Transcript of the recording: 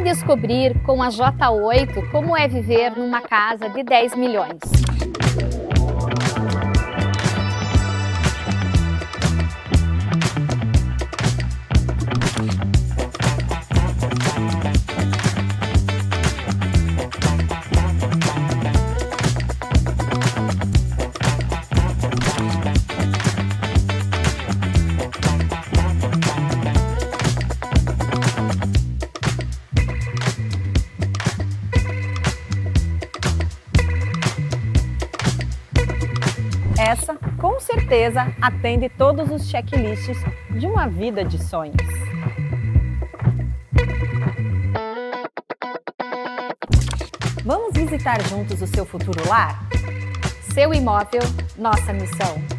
descobrir com a J8 como é viver numa casa de 10 milhões. Essa, com certeza, atende todos os checklists de uma vida de sonhos. Vamos visitar juntos o seu futuro lar? Seu imóvel, nossa missão.